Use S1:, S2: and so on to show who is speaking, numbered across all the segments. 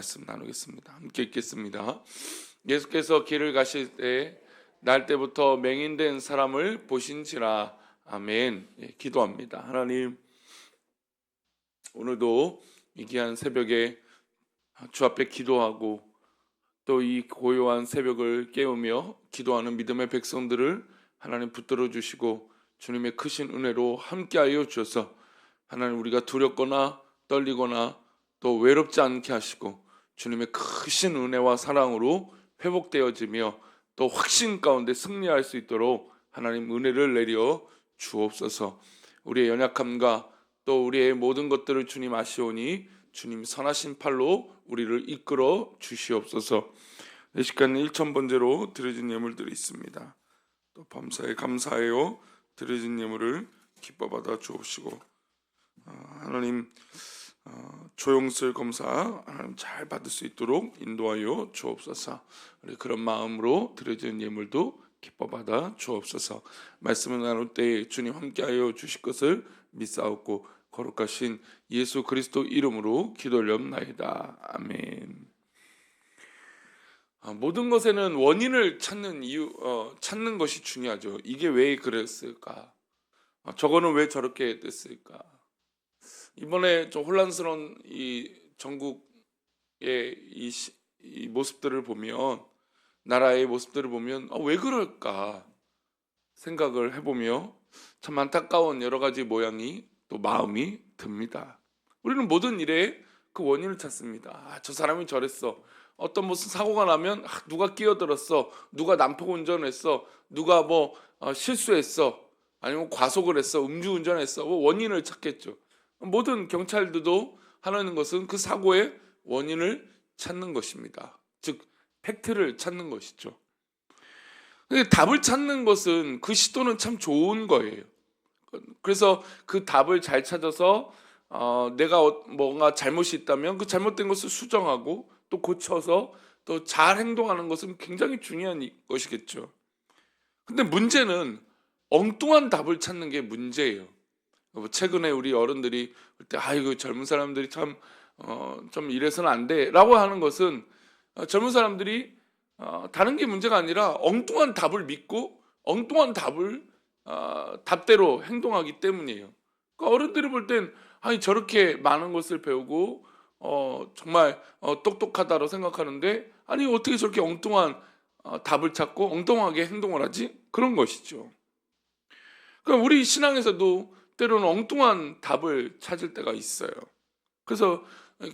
S1: 말씀 나누겠습니다. 함께 읽겠습니다. 예수께서 길을 가실 때 날 때부터 맹인된 사람을 보신지라. 아멘. 기도합니다. 하나님, 오늘도 이 귀한 새벽에 주 앞에 기도하고 또 이 고요한 새벽을 깨우며 기도하는 믿음의 백성들을 하나님 붙들어 주시고 주님의 크신 은혜로 함께하여 주셔서 하나님, 우리가 두렵거나 떨리거나 또 외롭지 않게 하시고 주님의 크신 은혜와 사랑으로 회복되어지며 또 확신 가운데 승리할 수 있도록 하나님 은혜를 내려 주옵소서. 우리의 연약함과 또 우리의 모든 것들을 주님 아시오니 주님 선하신 팔로 우리를 이끌어 주시옵소서. 이 시간 1,000번째로 드려진 예물들이 있습니다. 또 범사에 감사해요. 드려진 예물을 기뻐 받아 주옵시고, 하나님 조용슬 검사 하나님 잘 받을 수 있도록 인도하여 주옵소서. 우리 그런 마음으로 드려진 예물도 기뻐 받아 주옵소서. 말씀을 나눌 때 주님 함께하여 주실 것을 믿사옵고 거룩하신 예수 그리스도 이름으로 기도 올려옵나이다. 아멘. 모든 것에는 원인을 찾는 찾는 것이 중요하죠. 이게 왜 그랬을까? 저거는 왜 저렇게 됐을까? 이번에 좀 혼란스러운 이 전국의 이 모습들을 보면, 나라의 모습들을 보면 왜 그럴까 생각을 해보며 참 안타까운 여러 가지 모양이 또 마음이 듭니다. 우리는 모든 일에 그 원인을 찾습니다. 저 사람이 저랬어. 어떤 무슨 사고가 나면 누가 끼어들었어, 누가 난폭 운전했어, 누가 실수했어, 아니면 과속을 했어, 음주운전했어. 원인을 찾겠죠. 모든 경찰들도 하는 것은 그 사고의 원인을 찾는 것입니다. 즉 팩트를 찾는 것이죠. 답을 찾는 것은 그 시도는 참 좋은 거예요. 그래서 그 답을 잘 찾아서 내가 뭔가 잘못이 있다면 그 잘못된 것을 수정하고 또 고쳐서 또 잘 행동하는 것은 굉장히 중요한 것이겠죠. 근데 문제는 엉뚱한 답을 찾는 게 문제예요. 최근에 우리 어른들이 그때 아이고 젊은 사람들이 참 좀 이래서는 안 돼라고 하는 것은 젊은 사람들이 다른 게 문제가 아니라 엉뚱한 답을 믿고 엉뚱한 답을 답대로 행동하기 때문이에요. 그러니까 어른들이 볼 땐 아니 저렇게 많은 것을 배우고 정말 똑똑하다고 생각하는데 아니 어떻게 저렇게 엉뚱한 답을 찾고 엉뚱하게 행동을 하지? 그런 것이죠. 그러니까 우리 신앙에서도 때로는 엉뚱한 답을 찾을 때가 있어요. 그래서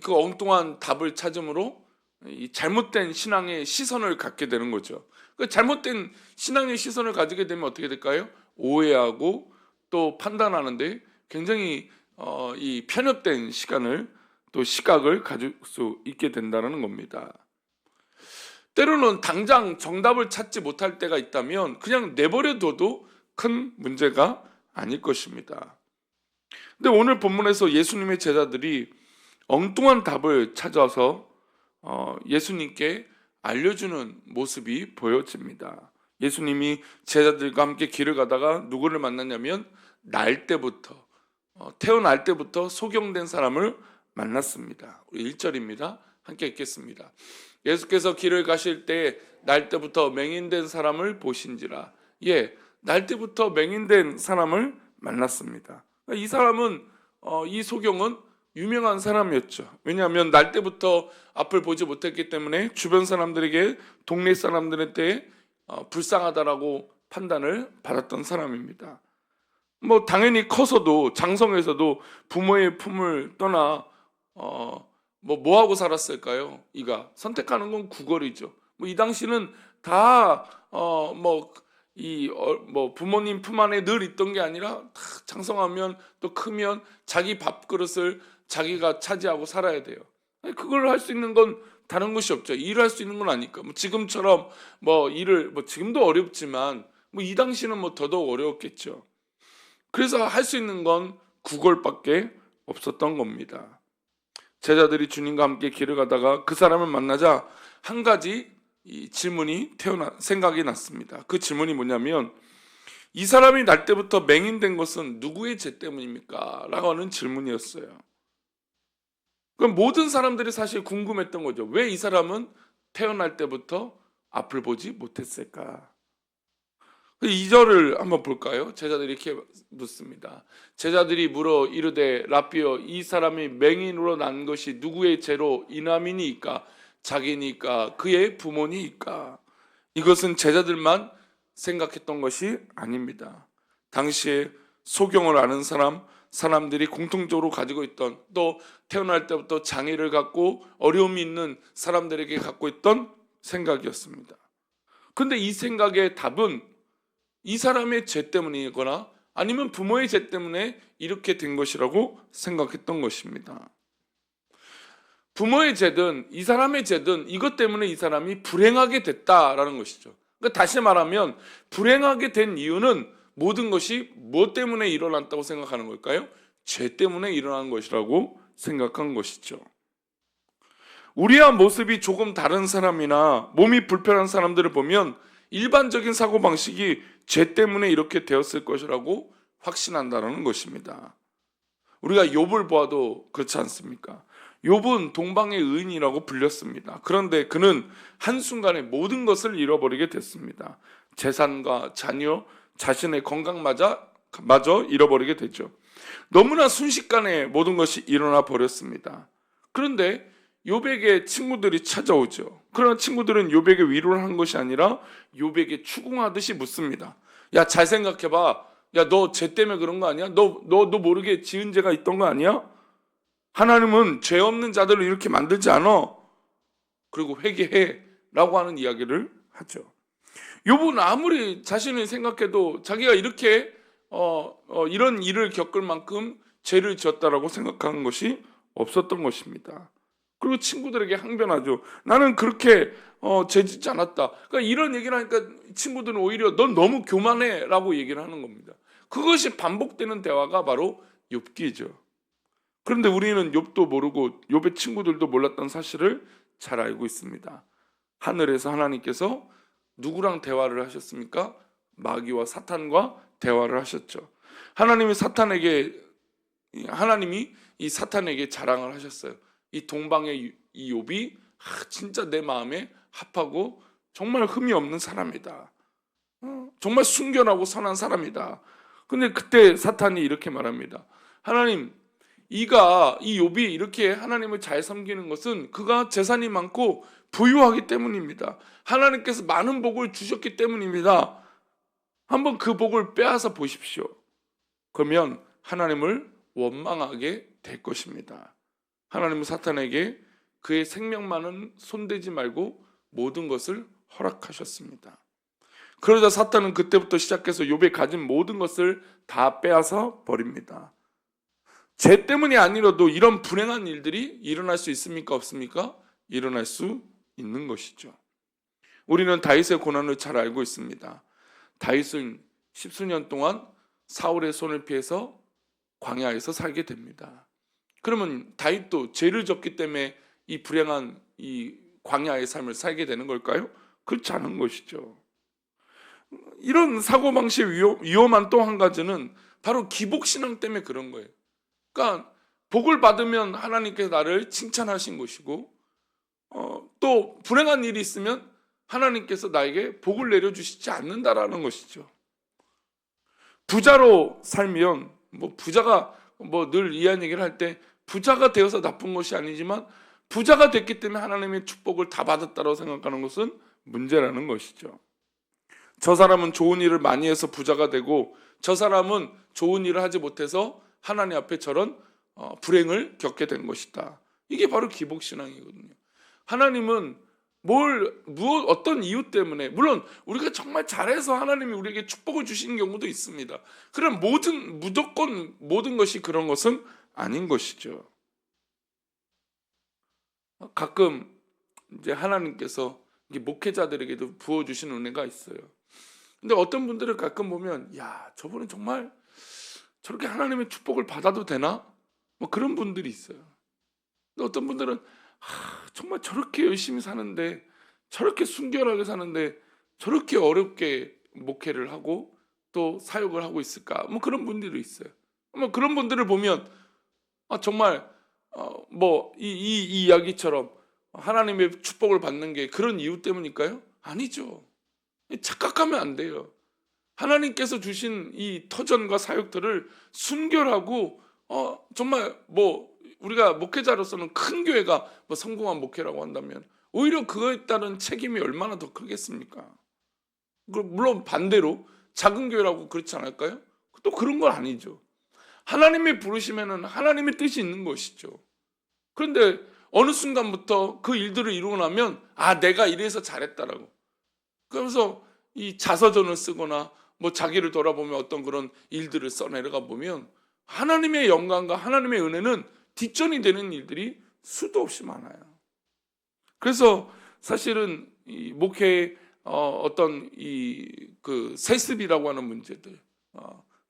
S1: 그 엉뚱한 답을 찾음으로 이 잘못된 신앙의 시선을 갖게 되는 거죠. 그 잘못된 신앙의 시선을 가지게 되면 어떻게 될까요? 오해하고 또 판단하는데 굉장히 이 편협된 시각을 가질 수 있게 된다는 겁니다. 때로는 당장 정답을 찾지 못할 때가 있다면 그냥 내버려둬도 큰 문제가 아닐 것입니다. 근데 오늘 본문에서 예수님의 제자들이 엉뚱한 답을 찾아서 예수님께 알려주는 모습이 보여집니다. 예수님이 제자들과 함께 길을 가다가 누구를 만났냐면 태어날 때부터 소경된 사람을 만났습니다. 우리 1절입니다. 함께 읽겠습니다. 예수께서 길을 가실 때 날 때부터 맹인된 사람을 보신지라. 날 때부터 맹인된 사람을 만났습니다. 이 사람은 이 소경은 유명한 사람이었죠. 왜냐하면 날 때부터 앞을 보지 못했기 때문에 주변 사람들에게, 동네 사람들한테 불쌍하다라고 판단을 받았던 사람입니다. 당연히 커서도 장성에서도 부모의 품을 떠나 뭐 하고 살았을까요? 이가 선택하는 건 구걸이죠. 이 당시는 다 부모님 품 안에 늘 있던 게 아니라 다 장성하면 또 크면 자기 밥그릇을 자기가 차지하고 살아야 돼요. 그걸 할 수 있는 건 다른 것이 없죠. 일을 할 수 있는 건 아니까. 지금처럼 일을 지금도 어렵지만 이 당시는 더더욱 어려웠겠죠. 그래서 할 수 있는 건 구걸밖에 없었던 겁니다. 제자들이 주님과 함께 길을 가다가 그 사람을 만나자 한 가지 이 질문이 생각이 났습니다. 그 질문이 뭐냐면 이 사람이 날 때부터 맹인된 것은 누구의 죄 때문입니까? 라고 하는 질문이었어요. 그럼 모든 사람들이 사실 궁금했던 거죠. 왜 이 사람은 태어날 때부터 앞을 보지 못했을까? 2절을 한번 볼까요? 제자들이 이렇게 묻습니다. 제자들이 물어 이르되 라삐어 이 사람이 맹인으로 난 것이 누구의 죄로 인함이니까 자기니까 그의 부모니까. 이것은 제자들만 생각했던 것이 아닙니다. 당시에 소경을 아는 사람들이 공통적으로 가지고 있던, 또 태어날 때부터 장애를 갖고 어려움이 있는 사람들에게 갖고 있던 생각이었습니다. 그런데 이 생각의 답은 이 사람의 죄 때문이거나 아니면 부모의 죄 때문에 이렇게 된 것이라고 생각했던 것입니다. 부모의 죄든 이 사람의 죄든 이것 때문에 이 사람이 불행하게 됐다라는 것이죠. 그러니까 다시 말하면 불행하게 된 이유는 모든 것이 무엇 때문에 일어났다고 생각하는 걸까요? 죄 때문에 일어난 것이라고 생각한 것이죠. 우리와 모습이 조금 다른 사람이나 몸이 불편한 사람들을 보면 일반적인 사고방식이 죄 때문에 이렇게 되었을 것이라고 확신한다는 것입니다. 우리가 욥을 보아도 그렇지 않습니까? 욥은 동방의 의인이라고 불렸습니다. 그런데 그는 한순간에 모든 것을 잃어버리게 됐습니다. 재산과 자녀, 자신의 건강마저 잃어버리게 되죠. 너무나 순식간에 모든 것이 일어나 버렸습니다. 그런데 욥에게 친구들이 찾아오죠. 그러나 친구들은 욥에게 위로를 한 것이 아니라 욥에게 추궁하듯이 묻습니다. 야, 잘 생각해봐. 야, 너 죄 때문에 그런 거 아니야? 너 모르게 지은 죄가 있던 거 아니야? 하나님은 죄 없는 자들을 이렇게 만들지 않아. 그리고 회개해 라고 하는 이야기를 하죠. 욥은 아무리 자신을 생각해도 자기가 이렇게 이런 일을 겪을 만큼 죄를 지었다라고 생각하는 것이 없었던 것입니다. 그리고 친구들에게 항변하죠. 나는 그렇게 죄 짓지 않았다. 그러니까 이런 얘기를 하니까 친구들은 오히려 넌 너무 교만해 라고 얘기를 하는 겁니다. 그것이 반복되는 대화가 바로 욥기죠. 그런데 우리는 욥도 모르고 욥의 친구들도 몰랐던 사실을 잘 알고 있습니다. 하늘에서 하나님께서 누구랑 대화를 하셨습니까? 마귀와 사탄과 대화를 하셨죠. 하나님이 이 사탄에게 자랑을 하셨어요. 이 동방의 이 욥이 진짜 내 마음에 합하고 정말 흠이 없는 사람이다. 정말 순결하고 선한 사람이다. 근데 그때 사탄이 이렇게 말합니다. 하나님, 이 욥이 이렇게 하나님을 잘 섬기는 것은 그가 재산이 많고 부유하기 때문입니다. 하나님께서 많은 복을 주셨기 때문입니다. 한번 그 복을 빼앗아 보십시오. 그러면 하나님을 원망하게 될 것입니다. 하나님은 사탄에게 그의 생명만은 손대지 말고 모든 것을 허락하셨습니다. 그러자 사탄은 그때부터 시작해서 욥이 가진 모든 것을 다 빼앗아 버립니다. 죄 때문이 아니라도 이런 불행한 일들이 일어날 수 있습니까? 없습니까? 일어날 수 있는 것이죠. 우리는 다윗의 고난을 잘 알고 있습니다. 다윗은 십수년 동안 사울의 손을 피해서 광야에서 살게 됩니다. 그러면 다윗도 죄를 졌기 때문에 이 불행한 이 광야의 삶을 살게 되는 걸까요? 그렇지 않은 것이죠. 이런 사고방식의 위험한 또 한 가지는 바로 기복신앙 때문에 그런 거예요. 그러니까 복을 받으면 하나님께서 나를 칭찬하신 것이고 또 불행한 일이 있으면 하나님께서 나에게 복을 내려주시지 않는다라는 것이죠. 부자로 살면 부자가 늘 이한 얘기를 할 때 부자가 되어서 나쁜 것이 아니지만 부자가 됐기 때문에 하나님의 축복을 다 받았다고 생각하는 것은 문제라는 것이죠. 저 사람은 좋은 일을 많이 해서 부자가 되고 저 사람은 좋은 일을 하지 못해서 하나님 앞에 저런 불행을 겪게 된 것이다. 이게 바로 기복신앙이거든요. 하나님은 어떤 이유 때문에, 물론 우리가 정말 잘해서 하나님이 우리에게 축복을 주시는 경우도 있습니다. 그럼 무조건 모든 것이 그런 것은 아닌 것이죠. 가끔 이제 하나님께서 목회자들에게도 부어주신 은혜가 있어요. 근데 어떤 분들을 가끔 보면, 야, 저분은 정말 저렇게 하나님의 축복을 받아도 되나? 그런 분들이 있어요. 근데 어떤 분들은 정말 저렇게 열심히 사는데, 저렇게 순결하게 사는데 저렇게 어렵게 목회를 하고 또 사역을 하고 있을까? 그런 분들이 있어요. 그런 분들을 보면 정말 이 이야기처럼 하나님의 축복을 받는 게 그런 이유 때문일까요? 아니죠. 착각하면 안 돼요. 하나님께서 주신 이 터전과 사역들을 순결하고 정말 우리가 목회자로서는 큰 교회가 성공한 목회라고 한다면 오히려 그거에 따른 책임이 얼마나 더 크겠습니까? 물론 반대로 작은 교회라고 그렇지 않을까요? 또 그런 건 아니죠. 하나님이 부르시면은 하나님의 뜻이 있는 것이죠. 그런데 어느 순간부터 그 일들을 이루고 나면 내가 이래서 잘했다라고 그러면서 이 자서전을 쓰거나 자기를 돌아보며 어떤 그런 일들을 써내려가 보면 하나님의 영광과 하나님의 은혜는 뒷전이 되는 일들이 수도 없이 많아요. 그래서 사실은 이 목회의 어떤 그 세습이라고 하는 문제들,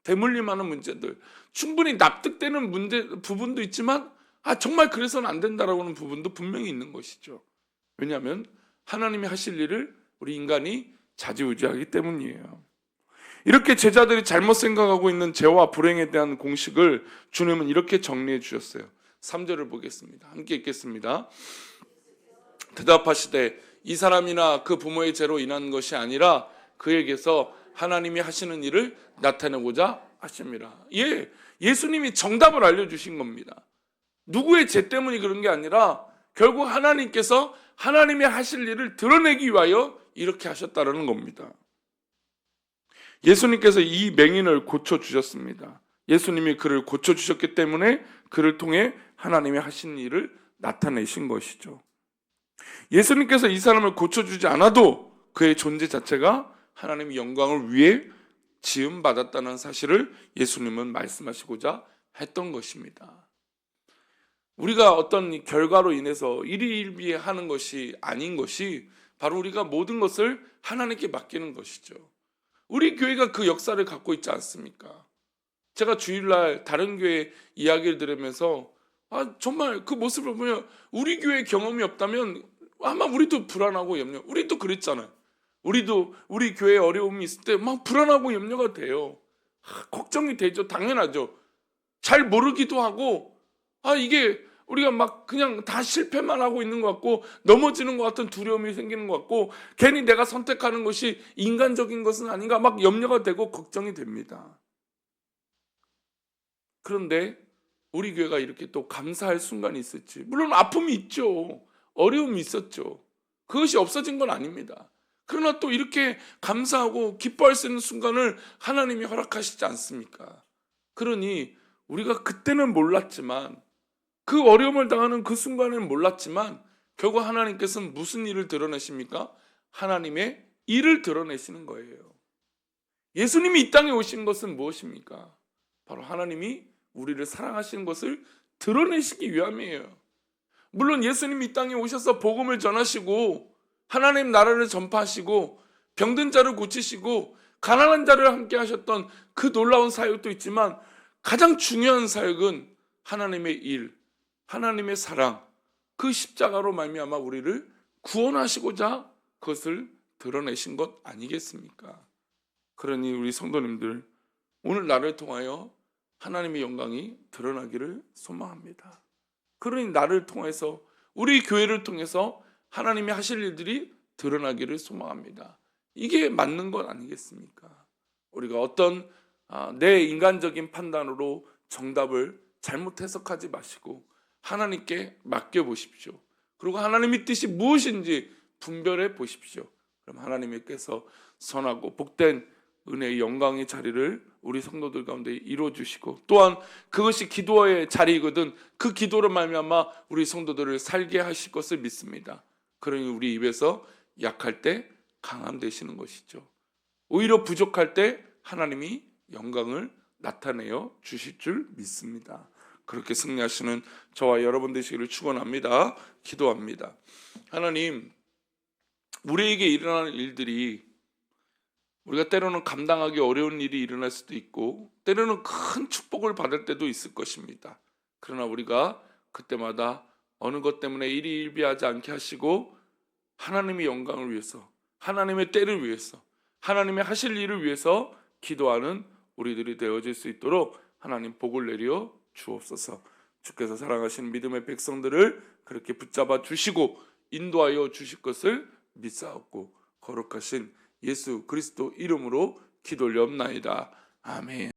S1: 대물림하는 문제들, 충분히 납득되는 부분도 있지만 정말 그래서는 안 된다라고 하는 부분도 분명히 있는 것이죠. 왜냐하면 하나님이 하실 일을 우리 인간이 좌지우지하기 때문이에요. 이렇게 제자들이 잘못 생각하고 있는 죄와 불행에 대한 공식을 주님은 이렇게 정리해 주셨어요. 3절을 보겠습니다. 함께 읽겠습니다. 대답하시되 이 사람이나 그 부모의 죄로 인한 것이 아니라 그에게서 하나님이 하시는 일을 나타내고자 하십니다. 예수님이 정답을 알려주신 겁니다. 누구의 죄 때문이 그런 게 아니라 결국 하나님께서 하나님이 하실 일을 드러내기 위하여 이렇게 하셨다는 겁니다. 예수님께서 이 맹인을 고쳐주셨습니다. 예수님이 그를 고쳐주셨기 때문에 그를 통해 하나님이 하신 일을 나타내신 것이죠. 예수님께서 이 사람을 고쳐주지 않아도 그의 존재 자체가 하나님의 영광을 위해 지음받았다는 사실을 예수님은 말씀하시고자 했던 것입니다. 우리가 어떤 결과로 인해서 일희일비하는 것이 아닌 것이 바로 우리가 모든 것을 하나님께 맡기는 것이죠. 우리 교회가 그 역사를 갖고 있지 않습니까? 제가 주일날 다른 교회 이야기를 들으면서 정말 그 모습을 보면 우리 교회 경험이 없다면 아마 우리도 불안하고 우리도 그랬잖아요. 우리도 우리 교회에 어려움이 있을 때 막 불안하고 염려가 돼요. 걱정이 되죠. 당연하죠. 잘 모르기도 하고 이게 우리가 막 그냥 다 실패만 하고 있는 것 같고 넘어지는 것 같은 두려움이 생기는 것 같고 괜히 내가 선택하는 것이 인간적인 것은 아닌가 막 염려가 되고 걱정이 됩니다. 그런데 우리 교회가 이렇게 또 감사할 순간이 있었지. 물론 아픔이 있죠. 어려움이 있었죠. 그것이 없어진 건 아닙니다. 그러나 또 이렇게 감사하고 기뻐할 수 있는 순간을 하나님이 허락하시지 않습니까? 그러니 우리가 그때는 몰랐지만 그 어려움을 당하는 그 순간에는 몰랐지만 결국 하나님께서는 무슨 일을 드러내십니까? 하나님의 일을 드러내시는 거예요. 예수님이 이 땅에 오신 것은 무엇입니까? 바로 하나님이 우리를 사랑하시는 것을 드러내시기 위함이에요. 물론 예수님이 이 땅에 오셔서 복음을 전하시고 하나님 나라를 전파하시고 병든 자를 고치시고 가난한 자를 함께 하셨던 그 놀라운 사역도 있지만 가장 중요한 사역은 하나님의 일, 하나님의 사랑, 그 십자가로 말미암아 우리를 구원하시고자 그것을 드러내신 것 아니겠습니까? 그러니 우리 성도님들 오늘 나를 통하여 하나님의 영광이 드러나기를 소망합니다. 그러니 나를 통해서 우리 교회를 통해서 하나님이 하실 일들이 드러나기를 소망합니다. 이게 맞는 것 아니겠습니까? 우리가 어떤 내 인간적인 판단으로 정답을 잘못 해석하지 마시고 하나님께 맡겨보십시오. 그리고 하나님의 뜻이 무엇인지 분별해 보십시오. 그럼 하나님께서 선하고 복된 은혜의 영광의 자리를 우리 성도들 가운데 이루어주시고 또한 그것이 기도의 자리이거든 그 기도로 말미암아 우리 성도들을 살게 하실 것을 믿습니다. 그러니 우리 입에서 약할 때 강함 되시는 것이죠. 오히려 부족할 때 하나님이 영광을 나타내어 주실 줄 믿습니다. 그렇게 승리하시는 저와 여러분 되시기를 축원합니다. 기도합니다. 하나님, 우리에게 일어나는 일들이 우리가 때로는 감당하기 어려운 일이 일어날 수도 있고 때로는 큰 축복을 받을 때도 있을 것입니다. 그러나 우리가 그때마다 어느 것 때문에 일희일비하지 않게 하시고 하나님의 영광을 위해서, 하나님의 때를 위해서, 하나님의 하실 일을 위해서 기도하는 우리들이 되어질 수 있도록 하나님 복을 내려 주옵소서. 주께서 사랑하시는 믿음의 백성들을 그렇게 붙잡아 주시고 인도하여 주실 것을 믿사옵고 거룩하신 예수 그리스도 이름으로 기도 올리옵나이다. 아멘.